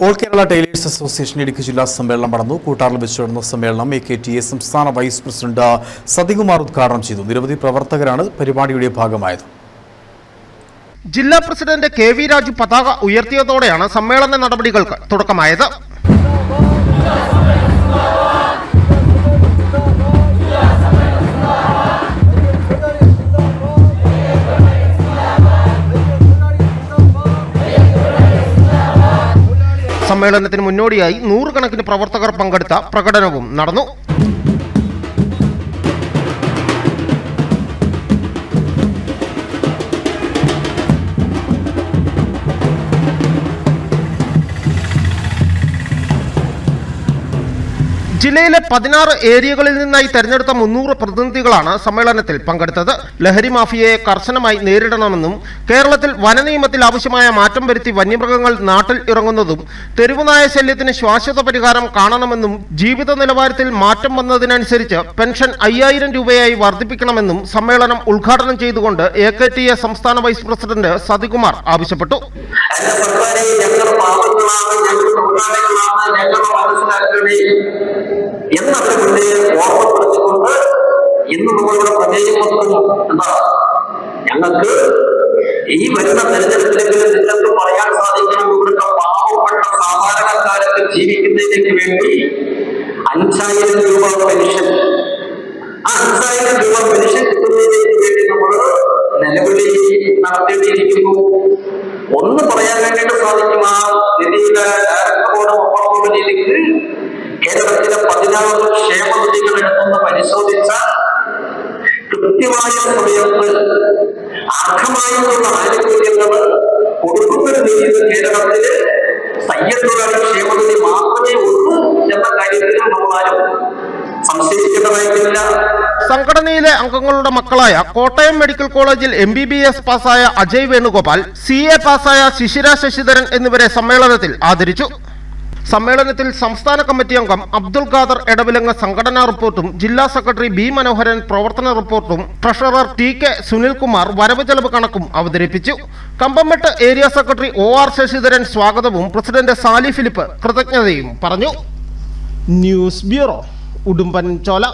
All Kerala tailors association Idukki ജില്ലാ സമ്മേളനം നടന്നു. കൂട്ടാറിൽ വെച്ച് നടന്ന സമ്മേളനം AKTA സംസ്ഥാന വൈസ് പ്രസിഡന്റ് സതികുമാർ ഉദ്ഘാടനം ചെയ്തു. നിരവധി പ്രവർത്തകരാണ് പരിപാടിയുടെ ഭാഗമായത്. ജില്ലാ പ്രസിഡന്റ് KV രാജു പതാക ഉയർത്തിയതോടെയാണ് സമ്മേളന നടപടികൾക്ക് തുടക്കമായത്. സമ്മേളനത്തിന് മുന്നോടിയായി 100 കണക്കിന് പ്രവർത്തകർ പങ്കെടുത്ത പ്രകടനവും നടന്നു. ജില്ലയിലെ 16 ഏരിയകളിൽ നിന്നായി തെരഞ്ഞെടുത്ത 300 പ്രതിനിധികളാണ് സമ്മേളനത്തിൽ പങ്കെടുത്തത്. ലഹരി മാഫിയയെ കർശനമായി നേരിടണമെന്നും കേരളത്തിൽ വനനിയമത്തിൽ ആവശ്യമായ മാറ്റം വരുത്തി വന്യമൃഗങ്ങൾ നാട്ടിൽ ഇറങ്ങുന്നതും തെരുവുനായ ശല്യത്തിന് ശാശ്വത പരിഹാരം കാണണമെന്നും ജീവിത നിലവാരത്തിൽ മാറ്റം വന്നതിനനുസരിച്ച് പെൻഷൻ 5000 രൂപയായി വർദ്ധിപ്പിക്കണമെന്നും സമ്മേളനം ഉദ്ഘാടനം ചെയ്തുകൊണ്ട് AKTA സംസ്ഥാന വൈസ് പ്രസിഡന്റ് സതികുമാർ ആവശ്യപ്പെട്ടു. എന്നവരുടെ ഓർമ്മപ്പെടുത്തിക്കൊണ്ട് ഇന്ന് നമ്മളുടെ പ്രദേശം എന്താ ഞങ്ങൾക്ക് ഈ വരുന്ന തെരഞ്ഞെടുപ്പിലെങ്കിലും നിങ്ങൾക്ക് പറയാൻ സാധിക്കണം, ഇവിടുത്തെ പാവപ്പെട്ട സാധാരണക്കാരൊക്കെ ജീവിക്കുന്നതിലേക്ക് വേണ്ടി 5000 രൂപ പെൻഷൻ, ആ 5000 രൂപ പെൻഷൻ കിട്ടുന്നതിലേക്ക് വേണ്ടി നമ്മൾ നിലവിളി നടത്തേണ്ടിയിരിക്കുന്നു. ഒന്ന് പറയാൻ വേണ്ടിയിട്ട് സാധിക്കും. ആ നിധിയുടെ ഡയറക്ടറോട് രീതിക്ക് കേരളത്തിലെ 16 ക്ഷേമനിധികൾ എടുത്തൊന്ന് പരിശോധിച്ച കൃത്യമായ സമയത്ത് അർഹമായിട്ടുള്ള ആനുകൂല്യങ്ങൾ കൊടുക്കുന്ന രീതിയിൽ കേരളത്തില് തയ്യൽത്തൊഴിലാളി ക്ഷേമനിധി മാത്രമേ ഉള്ളൂ എന്ന കാര്യത്തിൽ നമ്മളാരും സംശയിക്കേണ്ടതായിട്ടില്ല. സംഘടനയിലെ അംഗങ്ങളുടെ മക്കളായ കോട്ടയം മെഡിക്കൽ കോളേജിൽ MBBS പാസ്സായ അജയ് വേണുഗോപാൽ, CA പാസ്സായ ശിശിര ശശിധരൻ എന്നിവരെ സമ്മേളനത്തിൽ ആദരിച്ചു. സമ്മേളനത്തിൽ സംസ്ഥാന കമ്മിറ്റി അംഗം അബ്ദുൽ ഖാദർ എടവിലങ്ങ് സംഘടനാ റിപ്പോർട്ടും, ജില്ലാ സെക്രട്ടറി B മനോഹരൻ പ്രവർത്തന റിപ്പോർട്ടും, ട്രഷറർ TK സുനിൽകുമാർ വരവ് ചെലവ് കണക്കും അവതരിപ്പിച്ചു. Kambammettu area secretary OR Sasidharan സ്വാഗതവും പ്രസിഡന്റ് സാലി ഫിലിപ്പ് കൃതജ്ഞതയും പറഞ്ഞു. News bureau, Udumbanchola.